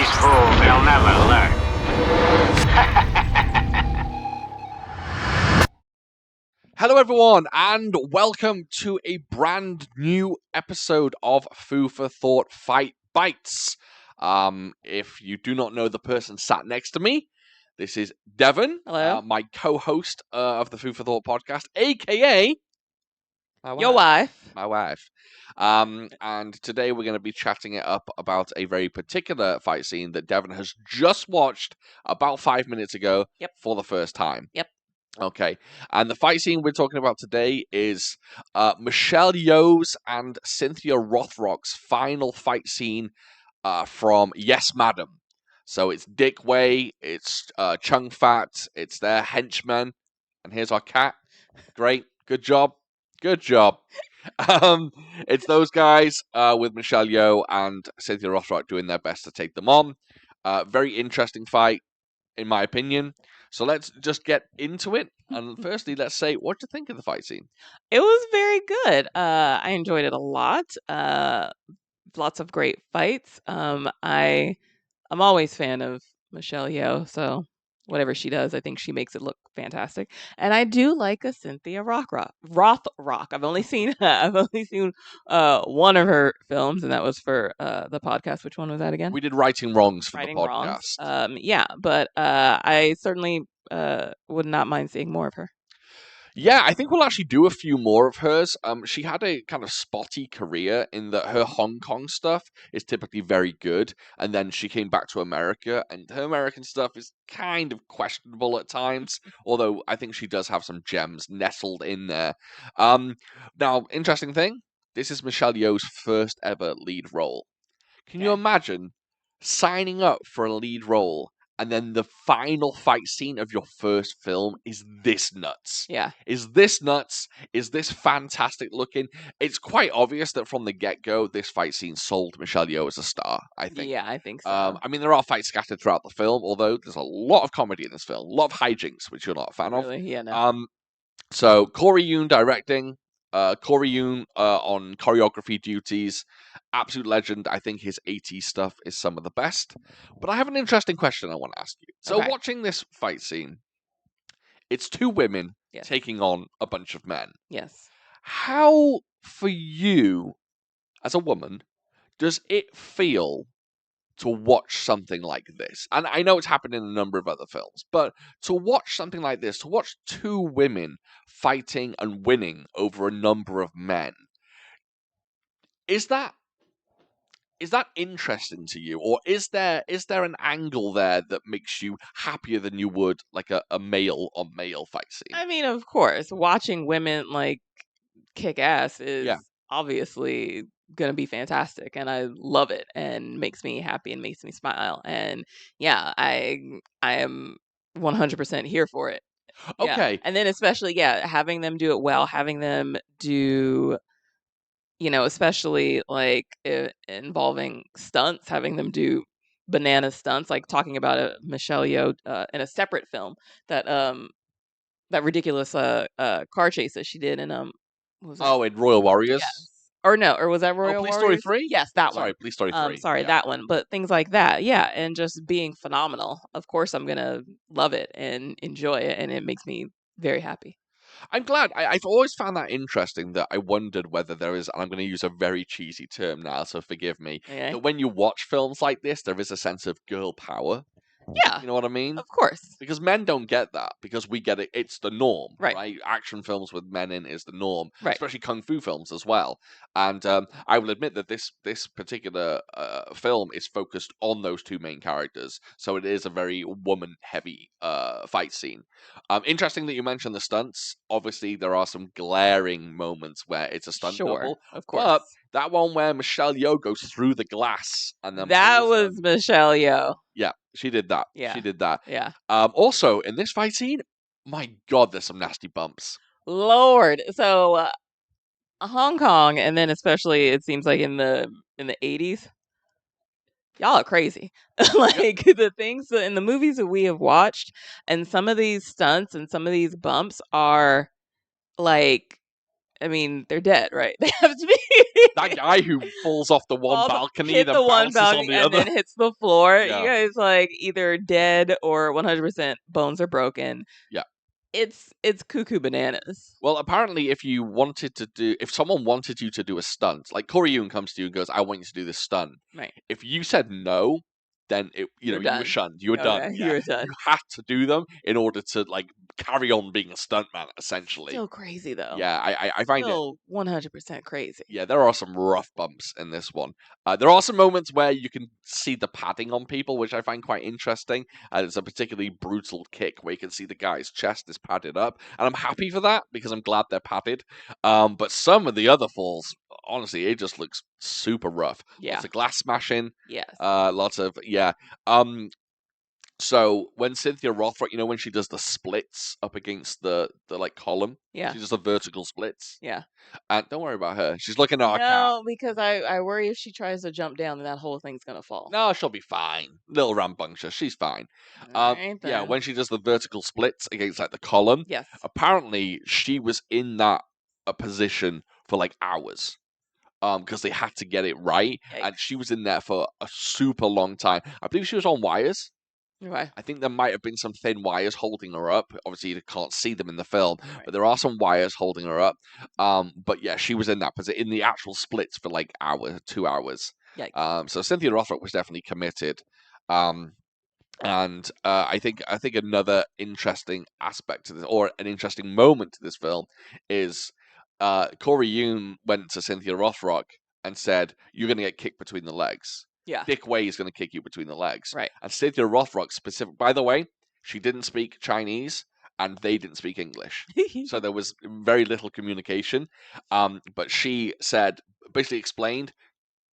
These fools, they'll never learn. Hello everyone, and welcome to a brand new episode of Food for Thought Fight Bites. If you do not know the person sat next to me, this is Devan, Hello. my co-host of the Food for Thought podcast, aka Your wife. my wife. And today we're going to be chatting it up about a very particular fight scene that Devan has just watched about 5 minutes ago for the first time. Yep. Okay, and the fight scene we're talking about today is Michelle Yeoh's and Cynthia Rothrock's final fight scene from Yes, Madam. So it's Dick Wei, it's Chung Fat, it's their henchmen, and here's our cat. Great, good job. It's those guys with Michelle Yeoh and Cynthia Rothrock doing their best to take them on. Very interesting fight, in my opinion. So let's just get into it. And firstly, let's say, what do you think of the fight scene? It was very good. I enjoyed it a lot. Lots of great fights. I'm always a fan of Michelle Yeoh, so whatever she does, I think she makes it look fantastic. And I do like a Cynthia Rothrock. I've only seen one of her films, and that was for the podcast. Which one was that again? We did Righting Wrongs for Righting the Wrongs. podcast. Yeah, but I certainly would not mind seeing more of her. Yeah, I think we'll actually do a few more of hers. She had a kind of spotty career in that her Hong Kong stuff is typically very good, and then she came back to America, and her American stuff is kind of questionable at times, although I think she does have some gems nestled in there. Now, interesting thing, this is Michelle Yeoh's first ever lead role. Can you imagine signing up for a lead role and then the final fight scene of your first film is this nuts? Yeah. Is this nuts? Is this fantastic looking? It's quite obvious that from the get-go, this fight scene sold Michelle Yeoh as a star, I think. Yeah, I think so. I mean, there are fights scattered throughout the film, although there's a lot of comedy in this film, a lot of hijinks, which you're not a fan of. Really? Yeah, no. So Corey Yoon directing, Corey Yoon on choreography duties, absolute legend. I think his 80s stuff is some of the best. But I have an interesting question I want to ask you. So watching this fight scene, it's two women taking on a bunch of men. Yes. How, for you, as a woman, does it feel to watch something like this? And I know it's happened in a number of other films, but to watch something like this, to watch two women fighting and winning over a number of men, is that interesting to you, or is there an angle there that makes you happier than you would like a male on male fight scene? I mean, of course, watching women like kick ass is obviously gonna be fantastic, and I love it, and makes me happy and makes me smile. And yeah, I am 100% here for it. Yeah. Okay. And then especially having them do it well, having them do, especially like involving stunts, having them do banana stunts, like talking about Michelle Yeoh in a separate film, that ridiculous car chase that she did in what was it? Oh, in Royal Warriors? Yes. Or no, or was that Royal Police Warriors? Story 3? Yes, that one. Sorry, Police Story 3. Sorry, that one. But things like that, and just being phenomenal. Of course, I'm gonna love it and enjoy it, and it makes me very happy. I'm glad. I've always found that interesting, that I wondered whether there is, and I'm going to use a very cheesy term now, so forgive me, Okay. that when you watch films like this, there is a sense of girl power. Yeah. You know what I mean? Of course. Because men don't get that, because we get it. It's the norm, Right. Action films with men in is the norm, Right. especially kung fu films as well. And I will admit that this particular film is focused on those two main characters, so it is a very woman-heavy fight scene. Interesting that you mentioned the stunts. Obviously, there are some glaring moments where it's a stunt double, of course. but that one where Michelle Yeoh goes through the glass and then that pulls was them. Michelle Yeoh. Yeah, she did that. Yeah. She did that. Yeah. Also, in this fight scene, my God, there's some nasty bumps. Lord. So Hong Kong, and then especially it seems like in the 80s, y'all are crazy. Like the things in the movies that we have watched, and some of these stunts and some of these bumps are like I mean, they're dead, right? They have to be. That guy who falls off the one balcony, hit then the one bounces on balcony the and other. then hits the floor. You Yeah. guys like either dead or 100% bones are broken. Yeah. It's cuckoo bananas. Well, apparently, if someone wanted you to do a stunt, like Corey Yoon comes to you and goes, "I want you to do this stunt," Right. if you said no, then you You're were done. shunned. You were done. Okay, Yeah, you were done. you had to do them in order to like carry on being a stuntman, essentially. Still crazy though. Yeah, I find it. Still 100% crazy. Yeah, there are some rough bumps in this one. There are some moments where you can see the padding on people, which I find quite interesting. It's a particularly brutal kick where you can see the guy's chest is padded up, and I'm happy for that because I'm glad they're padded. But some of the other falls, honestly, it just looks super rough. Yeah. Lots of glass smashing. Yes. Lots of yeah. So when Cynthia Rothrock, when she does the splits up against the like column, Yeah. she does the vertical splits. Yeah. And don't worry about her. She's looking at our cat. No, because I worry if she tries to jump down, then that whole thing's gonna fall. No, she'll be fine. Little rambunctious, she's fine. Alright, Yeah, then. when she does the vertical splits against like the column, Yes. apparently she was in that position for like hours. Because they had to get it right, and Yikes. she was in there for a super long time. I believe she was on wires. Okay. I think there might have been some thin wires holding her up. Obviously, you can't see them in the film, Right. but there are some wires holding her up. But yeah, she was in that position in the actual splits for like 2 hours. Yikes. So Cynthia Rothrock was definitely committed. And I think another interesting aspect to this, or an interesting moment to this film, is Corey Yoon went to Cynthia Rothrock and said, "You're going to get kicked between the legs. Yeah. Dick Wei is going to kick you between the legs." Right. And Cynthia Rothrock specific. By the way, she didn't speak Chinese, and they didn't speak English, so there was very little communication. But she said, basically explained,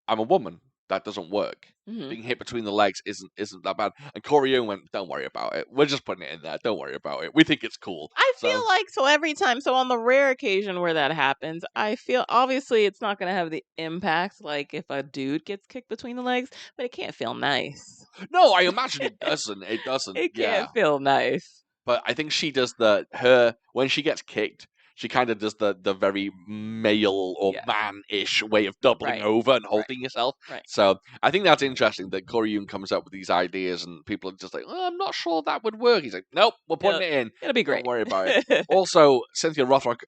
"I'm a woman. That doesn't work. Mhm. Being hit between the legs isn't that bad." And Corey Young went, "Don't worry about it. We're just putting it in there. Don't worry about it. We think it's cool." I feel like every time, on the rare occasion where that happens, I feel obviously it's not going to have the impact like if a dude gets kicked between the legs, but it can't feel nice. No, I imagine it doesn't. It doesn't. It Yeah. can't feel nice. But I think she does when she gets kicked, she kind of does the very male or Yeah. man-ish way of doubling Right. over and holding yourself. Right. So I think that's interesting that Corey Yoon comes up with these ideas and people are just like, "Oh, I'm not sure that would work." He's like, "Nope, we're putting it in. It'll be great. Don't worry about it." Also, Cynthia Rothrock,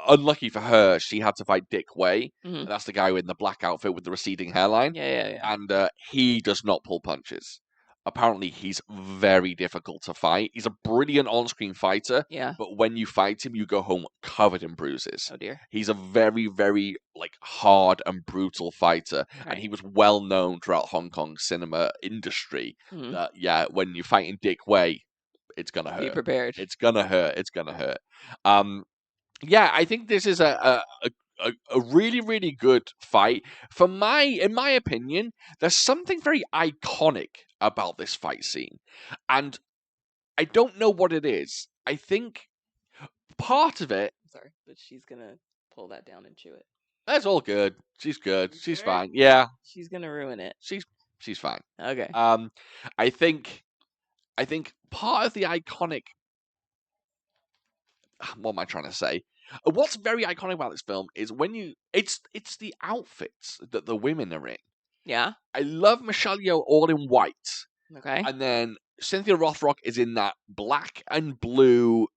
unlucky for her, she had to fight Dick Wei. Mhm. And that's the guy in the black outfit with the receding hairline. Yeah. And he does not pull punches. Apparently, he's very difficult to fight. He's a brilliant on-screen fighter, Yeah. but when you fight him, you go home covered in bruises. Oh dear. He's a very, very hard and brutal fighter, and he was well known throughout Hong Kong cinema industry. Mhm. That when you're fighting Dick Wei, it's gonna hurt. Be prepared. It's gonna hurt. It's gonna hurt. Yeah, I think this is a really, really good fight. In my opinion, there's something very iconic about this fight scene. And I don't know what it is. I think part of it... I'm sorry, but she's gonna pull that down and chew it. That's all good. She's good. She's Sure? fine. Yeah. She's gonna ruin it. She's fine. Okay. I think part of the iconic... What am I trying to say? What's very iconic about this film is it's the outfits that the women are in. Yeah. I love Michelle Yeoh all in white. Okay. And then Cynthia Rothrock is in that black and blue,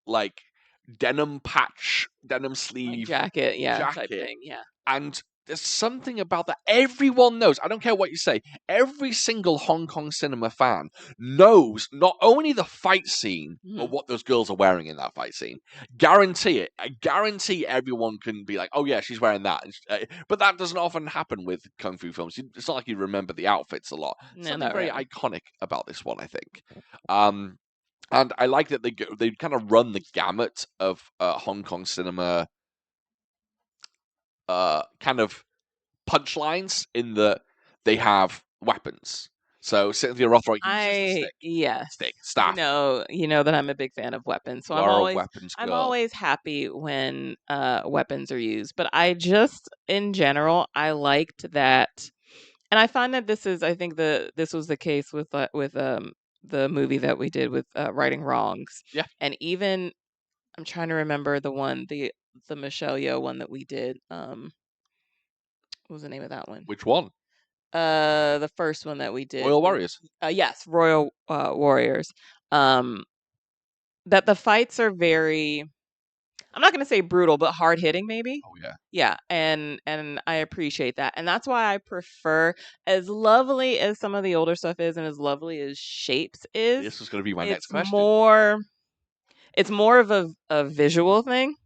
denim patch, denim sleeve jacket, type jacket. thing, yeah. And there's something about that. Everyone knows. I don't care what you say. Every single Hong Kong cinema fan knows not only the fight scene, but what those girls are wearing in that fight scene. Guarantee it. I guarantee everyone can be like, "Oh yeah, she's wearing that." But that doesn't often happen with kung fu films. It's not like you remember the outfits a lot. No, Something not very really. iconic about this one, I think. And I like that they kind of run the gamut of Hong Kong cinema kind of punchlines in that they have weapons. So Cynthia Rothrock uses the stick. Yes. Stick, staff. You know that I'm a big fan of weapons. So You are a weapons girl. I'm always happy when weapons are used. But I just in general I liked that, and I find that I think this was the case with the movie that we did with Righting Wrongs. Yeah. And even I'm trying to remember the the Michelle Yeoh one that we did. What was the name of that one? Which one? The first one that we did Royal with Warriors. yes, Royal Warriors. That the fights are very, I'm not gonna say brutal, but hard hitting maybe. Oh yeah. Yeah, and I appreciate that. And that's why I prefer, as lovely as some of the older stuff is and as lovely as Shapes is, This was going to be my next it's question. more of a visual thing.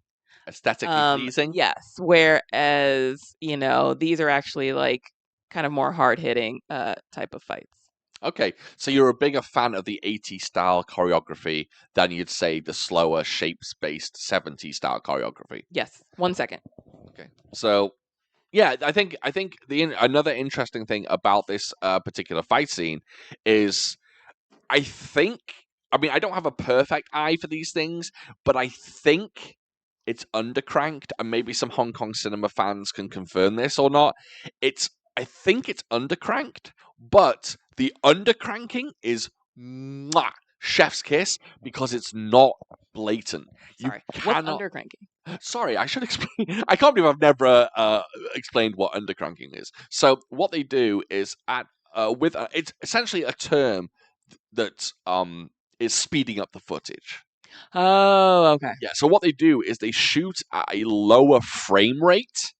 Aesthetically pleasing. Yes, whereas, these are actually like kind of more hard-hitting type of fights. Okay, so you're a bigger fan of the 80s style choreography than you'd say the slower, shapes-based 70s style choreography. Yes. 1 second. Okay, so yeah, I think another interesting thing about this particular fight scene is I think, I mean, I don't have a perfect eye for these things, but I think it's undercranked, and maybe some Hong Kong cinema fans can confirm this or not. I think it's undercranked, but the undercranking is mwah, chef's kiss because it's not blatant. You Sorry. What's cannot. undercranking? Sorry, I should explain. I can't believe I've never explained what undercranking is. So what they do is it's essentially a term that is speeding up the footage. Oh, okay. Yeah. So what they do is they shoot at a lower frame rate.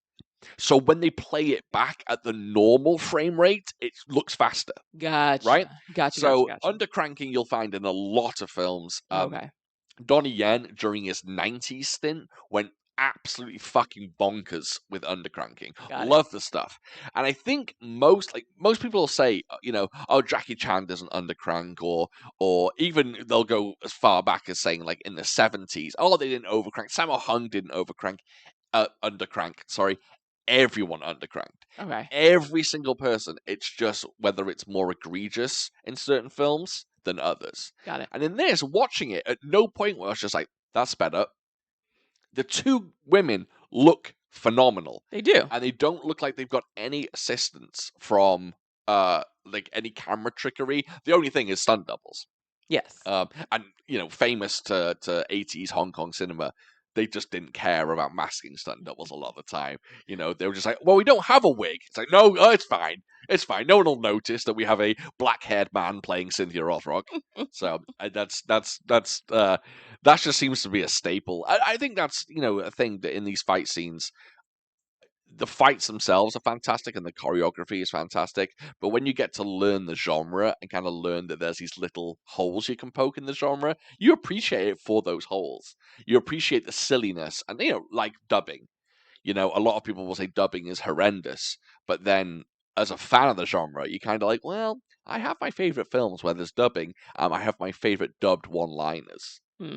So when they play it back at the normal frame rate, it looks faster, right? Gotcha. Gotcha. Gotcha. So Gotcha. undercranking you'll find in a lot of films. Okay. Donnie Yen, during his 90s stint, went absolutely fucking bonkers with undercranking. Got it. Love the stuff. And I think most people will say, oh, Jackie Chan doesn't undercrank, or even they'll go as far back as saying, like, in the 70s, oh, they didn't overcrank. Sammo Hung didn't undercrank, sorry. Everyone undercranked. Okay. Every single person. It's just whether it's more egregious in certain films than others. Got it. And in this, watching it, at no point was I was just like, that's sped up. The two women look phenomenal. They do. And they don't look like they've got any assistance from like any camera trickery. The only thing is stunt doubles. Yes. And famous to 80s Hong Kong cinema, they just didn't care about masking stunt doubles a lot of the time. They were just like, well, we don't have a wig. It's like, no, it's fine. It's fine. No one will notice that we have a black-haired man playing Cynthia Rothrock. So that just seems to be a staple. I think that's a thing that in these fight scenes, the fights themselves are fantastic and the choreography is fantastic, but when you get to learn the genre and kind of learn that there's these little holes you can poke in the genre, you appreciate it for those holes. You appreciate the silliness, and like dubbing. A lot of people will say dubbing is horrendous, but then as a fan of the genre, you kind of like, well, I have my favorite films where there's dubbing. I have my favorite dubbed one-liners. Hmm.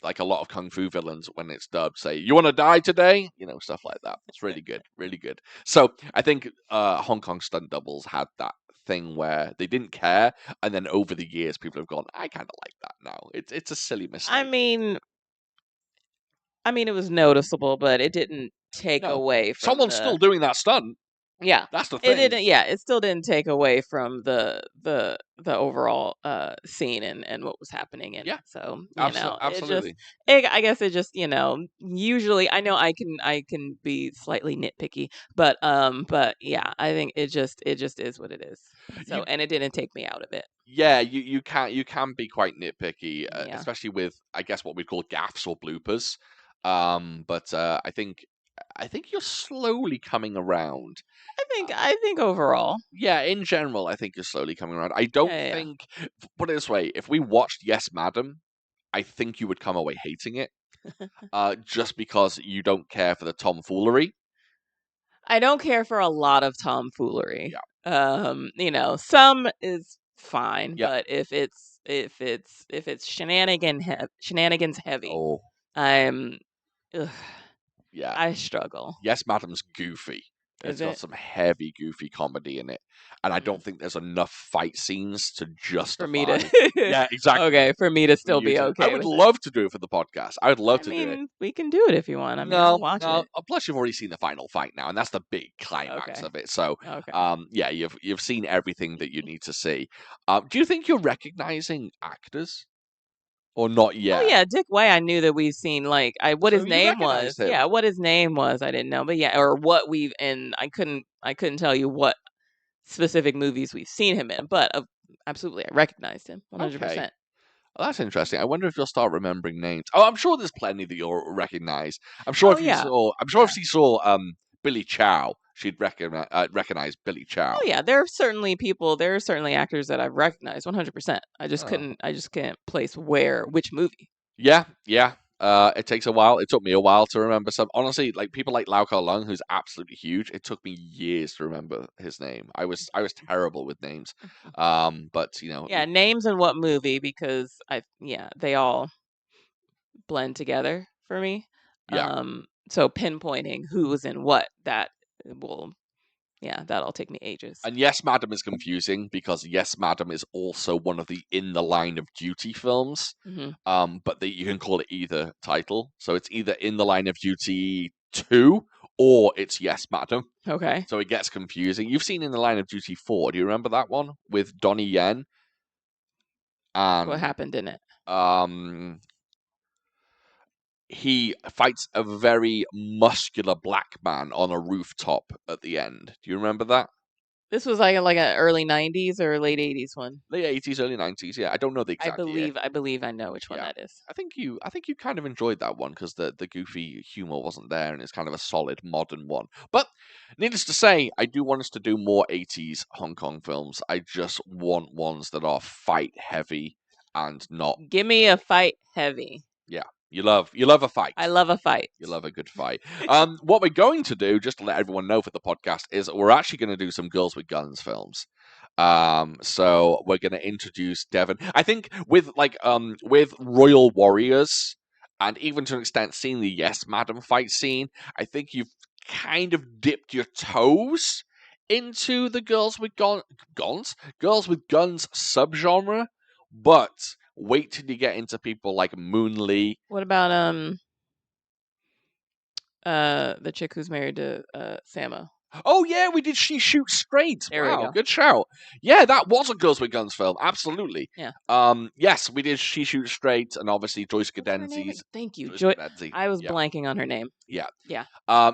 Like a lot of kung fu villains when it's dubbed say, "You want to die today?" Stuff like that. It's really good, really good. So I think Hong Kong stunt doubles had that thing where they didn't care, and then over the years, people have gone, "I kind of like that now." It's a silly mistake. I mean, it was noticeable, but it didn't take No, away from someone's still doing that stunt. Yeah, That's the it thing. didn't. Yeah, it still didn't take away from the overall scene and what was happening in Yeah, it. So absolutely. I guess it just usually I know I can be slightly nitpicky, but yeah, I think it just is what it is. So You, and it didn't take me out of it. yeah, you can be quite nitpicky, Yeah. especially with I guess what we call gaffes or bloopers. But I think you're slowly coming around. I think overall, Yeah, in general, I think you're slowly coming around. I yeah, don't yeah, yeah. think, put it this way, if we watched Yes, Madam, I think you would come away hating it, just because you don't care for the tomfoolery. I don't care for a lot of tomfoolery. Yeah, Some is fine, yeah. but if it's shenanigans heavy, Oh, I'm ugh, yeah. I struggle. Yes, Madam's goofy. Is It's got it? some heavy, goofy comedy in it, and I Mm. don't think there's enough fight scenes to For me justify. to Yeah, exactly. okay, for me to For still you be to, I okay would with it. love to do it for the podcast. I would love I to do it. mean, we can do it if you want. I mean, I'll No, watch no. it. Plus, you've already seen the final fight now, and that's the big climax Okay. of it. So, Okay. yeah, you've seen everything that you need to see. Do you think you're recognizing actors, or not Oh yet? yeah, Dick Way. I knew that we've seen what So his you name was. recognized him? Yeah, what his name was, I didn't know, but yeah, or what we've and I couldn't tell you what specific movies we've seen him in, but absolutely, I recognized him 100%. Okay. Well, that's interesting. I wonder if you'll start remembering names. Oh, I'm sure there's plenty that you'll recognize. I'm sure Oh if you yeah, saw, I'm sure if she saw Billy Chow, she'd recognize Billy Chow. oh yeah. There are certainly people. There are certainly actors that I've recognized 100%. I just Oh. couldn't. I just can't place which movie. Yeah, yeah. It takes a while. It took me a while to remember some. Honestly, like people like Lau Kar Lung, who's absolutely huge. It took me years to remember his name. I was terrible with names. But Yeah, names and what movie because they all blend together for me. yeah. So pinpointing who was in what that'll take me ages. And Yes, Madam is confusing because Yes, Madam is also one of the In the Line of Duty films. But you can call it either title. So it's either In the Line of Duty 2 or it's Yes, Madam. Okay. So it gets confusing. You've seen In the Line of Duty 4. Do you remember that one with Donnie Yen? And What happened in it? He fights a very muscular black man on a rooftop at the end. Do you remember that? This was like an early 90s or late 80s one. Late 80s, early 90s. Yeah, I don't know the I exact year. believe I know which one Yeah. that is. I think you kind of enjoyed that one because the goofy humor wasn't there, and it's kind of a solid modern one. But needless to say, I do want us to do more 80s Hong Kong films. I just want ones that are fight heavy and not. Give me a fight heavy. Yeah, you love a fight. I love a fight. You love a good fight. What we're going to do, just to let everyone know for the podcast, is we're actually going to do some Girls with Guns films. So we're going to introduce Devan. I think with Royal Warriors, and even to an extent seeing the Yes Madam fight scene, I think you've kind of dipped your toes into the Girls with Guns subgenre, but wait till you get into people like Moon Lee. What about the chick who's married to Samo? Oh yeah, we did She Shoots Straight. There we Wow, go. good shout. Yeah, that was a Girls with Guns film. Absolutely. Yeah. Yes, we did She Shoots Straight, and obviously Joyce What's her name again? Cadenzi's. Thank you. Joyce Cadenzi. I was Yeah. blanking on her name. Yeah. Yeah.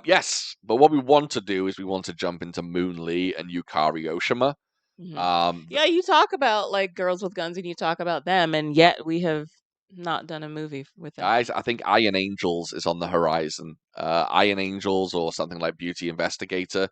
Yes, but what we want to do is we want to jump into Moon Lee and Yukari Oshima. Yeah, you talk about like Girls with Guns and you talk about them, and yet we have not done a movie with them. Guys, I think Iron Angels is on the horizon. Iron Angels or something like Beauty Investigator.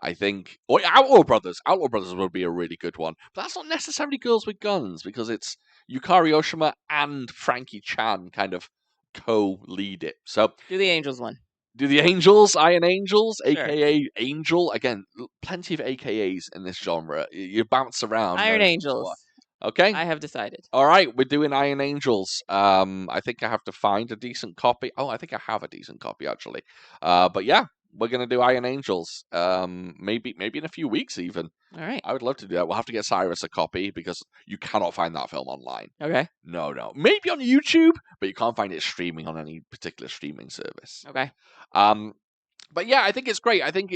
I think, or Outlaw Brothers. Outlaw Brothers would be a really good one. But that's not necessarily Girls with Guns because it's Yukari Oshima and Frankie Chan kind of co-lead it. So Do the Angels one. do the Angels, Iron Angels, Sure. aka Angel. Again, plenty of AKAs in this genre. You bounce around. Iron Angels. Okay. I have decided. All right, we're doing Iron Angels. I think I have to find a decent copy. Oh, I think I have a decent copy actually. But yeah, we're gonna do Iron Angels. Maybe in a few weeks even. All right. I would love to do that. We'll have to get Cyrus a copy because you cannot find that film online. Okay. No. Maybe on YouTube, but you can't find it streaming on any particular streaming service. Okay. But yeah, I think it's great. I think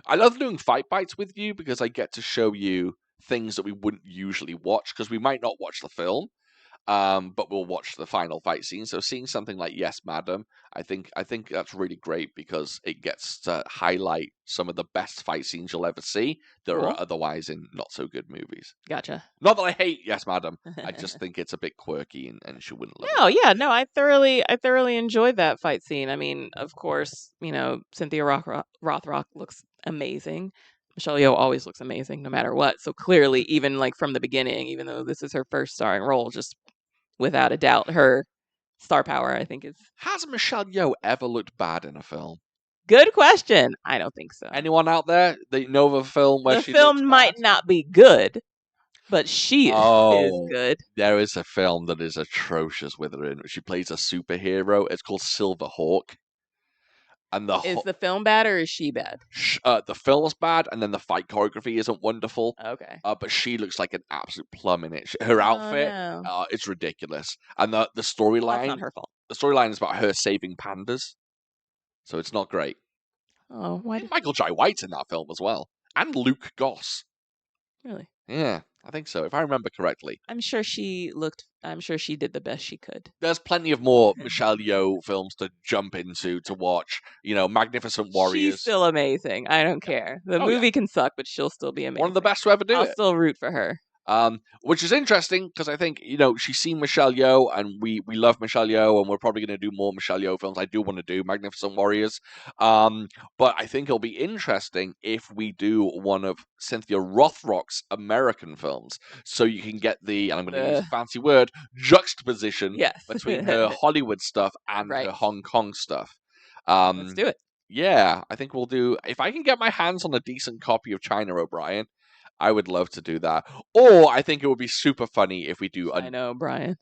I love doing fight bites with you because I get to show you things that we wouldn't usually watch because we might not watch the film, but we'll watch the final fight scene. So seeing something like Yes, Madam, I think that's really great because it gets to highlight some of the best fight scenes you'll ever see that Cool. are otherwise in not so good movies. Gotcha. Not that I hate Yes, Madam. I just think it's a bit quirky and she wouldn't love it. No, yeah, no, I thoroughly enjoyed that fight scene. I mean, of course, Cynthia Rothrock looks amazing. Michelle Yeoh always looks amazing, no matter what. So clearly, even like from the beginning, even though this is her first starring role, just without a doubt, her star power, I think, is. Has Michelle Yeoh ever looked bad in a film? Good question. I don't think so. Anyone out there that know of a film where the she film looks might bad? not be good, but she is Oh, good. there is a film that is atrocious with her in. She plays a superhero. It's called Silver Hawk. And Is the film bad or is she bad? the film's bad, and then the fight choreography isn't wonderful. Okay. But she looks like an absolute plum in it. Her outfit, no. it's ridiculous. And the That's storyline, not her fault. the storyline is about her saving pandas. So it's not great. Oh, why? Michael Jai White's in that film as well, and Luke Goss. Really? Yeah. I think so, if I remember correctly. I'm sure she did the best she could. There's plenty of more Michelle Yeoh films to jump into to watch. Magnificent She's Warriors. still amazing. I don't care. The Oh, yeah. movie can suck, but she'll still be amazing. One of the best to ever do I'll it. still root for her. Which is interesting because I think, she's seen Michelle Yeoh and we love Michelle Yeoh and we're probably going to do more Michelle Yeoh films. I do want to do Magnificent Warriors. But I think it'll be interesting if we do one of Cynthia Rothrock's American films. So you can get and I'm going to use a fancy word, juxtaposition Yes. between her Hollywood stuff and Right. her Hong Kong stuff. Let's do it. Yeah, I think we'll do, if I can get my hands on a decent copy of China O'Brien, I would love to do that. Or I think it would be super funny if we do. I know, Brian.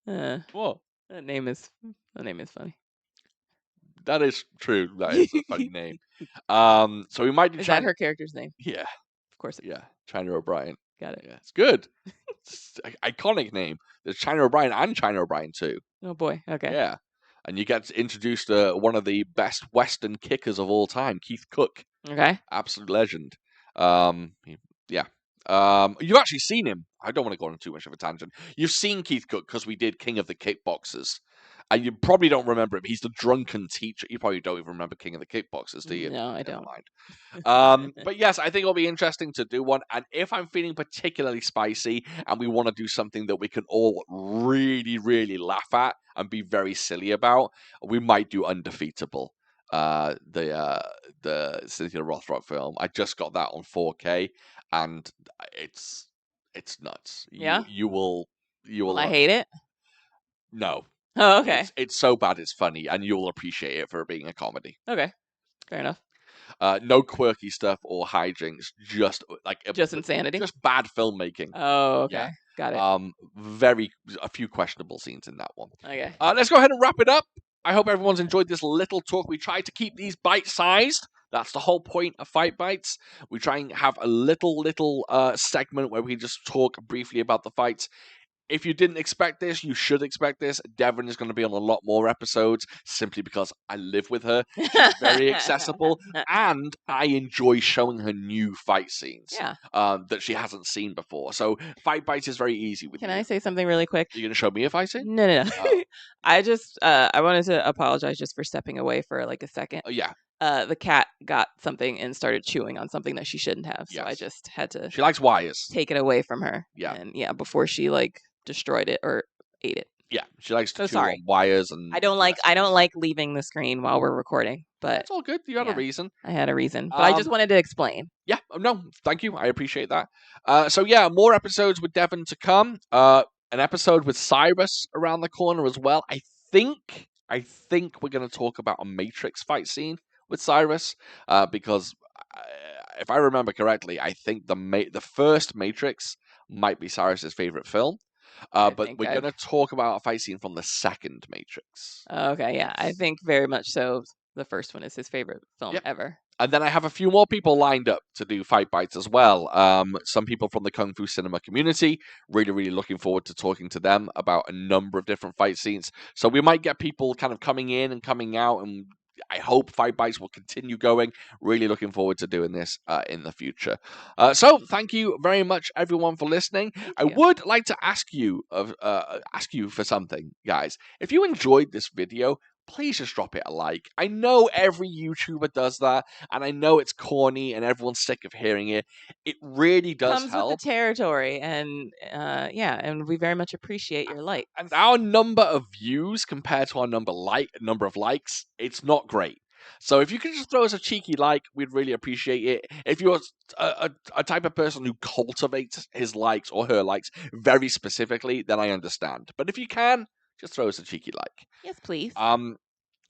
What? That name is funny. That is true. That is a funny name. So we might do. Is that her character's name? Yeah, Of course. yeah. China O'Brien. Got it. Yeah, it's good. It's an iconic name. There's China O'Brien and China O'Brien too. Oh boy. Okay. Yeah, and you get introduced to one of the best Western kickers of all time, Keith Cook. Okay. Absolute legend. Yeah. You've actually seen him. I don't want to go on too much of a tangent. You've seen Keith Cook because we did King of the Kickboxers. And you probably don't remember him. He's the drunken teacher. You probably don't even remember King of the Kickboxers, do you? No, I don't. Mind. But yes, I think it'll be interesting to do one. And if I'm feeling particularly spicy and we want to do something that we can all really, really laugh at and be very silly about, we might do Undefeatable. The Cynthia Rothrock film. I just got that on 4K, and it's nuts. Yeah? You will. Will I hate it? No. Oh, okay. It's so bad it's funny, and you'll appreciate it for being a comedy. Okay. Fair enough. No quirky stuff or hijinks, just insanity. just bad filmmaking. Oh, okay. Yeah. Got it. A few questionable scenes in that one. Okay. Let's go ahead and wrap it up. I hope everyone's enjoyed this little talk. We try to keep these bite-sized. That's the whole point of Fight Bites. We try and have a little segment where we just talk briefly about the fights. If you didn't expect this, you should expect this. Devan is going to be on a lot more episodes simply because I live with her. She's very accessible, and I enjoy showing her new fight scenes that she hasn't seen before. So Fight Bites is very easy with you. Can I say something really quick? You're going to show me a fight scene? No. I just I wanted to apologize just for stepping away for like a second. Yeah. The cat got something and started chewing on something that she shouldn't have. So I just had to. She likes wires. Take it away from her. Yeah. And before she destroyed it or ate it. Yeah, she likes to chew on wires and. I don't like leaving the screen while we're recording, but it's all good. You had a reason. I had a reason, but I just wanted to explain. Yeah, no, thank you. I appreciate that. So yeah, more episodes with Devan to come. An episode with Cyrus around the corner as well. I think we're going to talk about a Matrix fight scene with Cyrus, because if I remember correctly, I think the first Matrix might be Cyrus's favorite film. But we're going to talk about a fight scene from the second Matrix. Okay, yeah. I think very much so. The first one is his favorite film ever. And then I have a few more people lined up to do Fight Bites as well. Some people from the Kung Fu cinema community. Really, really looking forward to talking to them about a number of different fight scenes. So we might get people kind of coming in and coming out, and I hope Fight Bites will continue going. Really looking forward to doing this in the future. So thank you very much, everyone, for listening. I would like to ask you for something, guys. If you enjoyed this video, please just drop it a like. I know every YouTuber does that, and I know it's corny and everyone's sick of hearing it. It really does help. Comes with the territory, and and we very much appreciate your likes. And our number of views compared to our number of likes, it's not great. So if you could just throw us a cheeky like, we'd really appreciate it. If you're a type of person who cultivates his likes or her likes very specifically, then I understand. But if you can, just throw us a cheeky like. Yes, please.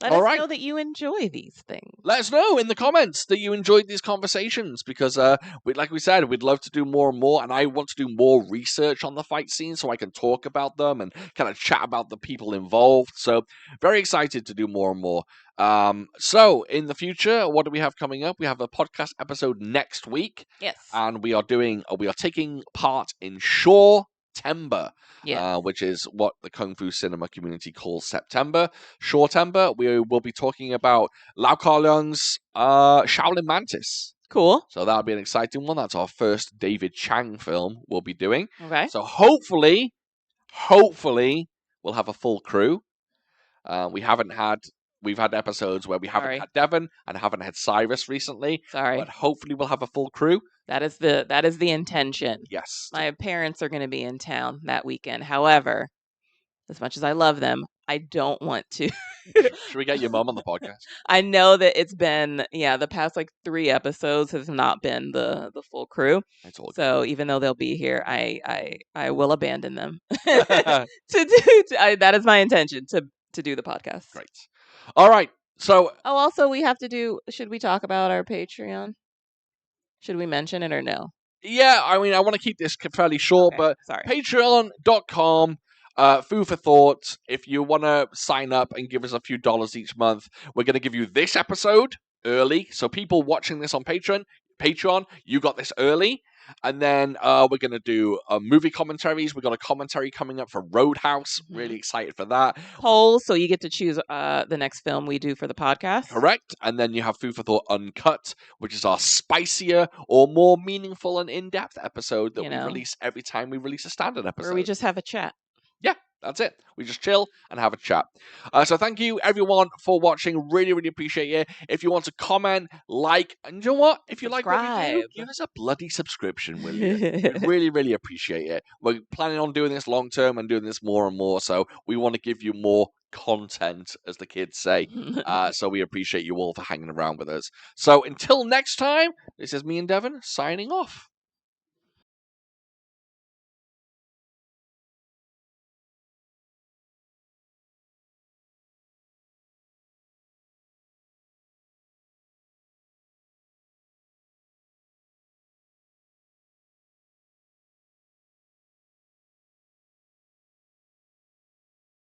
Let us know that you enjoy these things. Let us know in the comments that you enjoyed these conversations, because like we said, we'd love to do more and more, and I want to do more research on the fight scene so I can talk about them and kind of chat about the people involved. So very excited to do more and more. So in the future, what do we have coming up? We have a podcast episode next week. Yes. And we are taking part in Shortember. Which is what the Kung Fu cinema community calls September. Shortember, we will be talking about Lau Kar Leung's Shaolin Mantis. Cool. So that'll be an exciting one. That's our first David Chang film we'll be doing. Okay. So hopefully, we'll have a full crew. We've had episodes where we haven't Sorry. had Devan and haven't had Cyrus recently, Sorry. but hopefully we'll have a full crew. That is the intention. Yes. My parents are going to be in town that weekend. However, as much as I love them, I don't want to. Should we get your mom on the podcast? I know that it's been the past like 3 episodes has not been the full crew. It's all So even though they'll be here, I will abandon them good. that is my intention to do the podcast. Great. All right. So Oh, also we have to do. Should we talk about our Patreon? Should we mention it or no? yeah, I mean, I want to keep this fairly short, Okay, but sorry. patreon.com, food for thought. If you want to sign up and give us a few dollars each month, we're going to give you this episode early. So people watching this on Patreon, you got this early. And then we're going to do movie commentaries. We've got a commentary coming up for Roadhouse. Mhm. Really excited for that. Polls, so you get to choose the next film we do for the podcast. Correct. And then you have Food for Thought Uncut, which is our spicier or more meaningful and in-depth episode that we release every time we release a standard episode. Where we just have a chat. Yeah, that's it. We just chill and have a chat. So thank you, everyone, for watching. Really, really appreciate it. If you want to comment, like, and you know what? If you like what we do, Subscribe. give us a bloody subscription, will you? We really, really appreciate it. We're planning on doing this long term and doing this more and more, so we want to give you more content, as the kids say. So we appreciate you all for hanging around with us. So until next time, this is me and Devan signing off.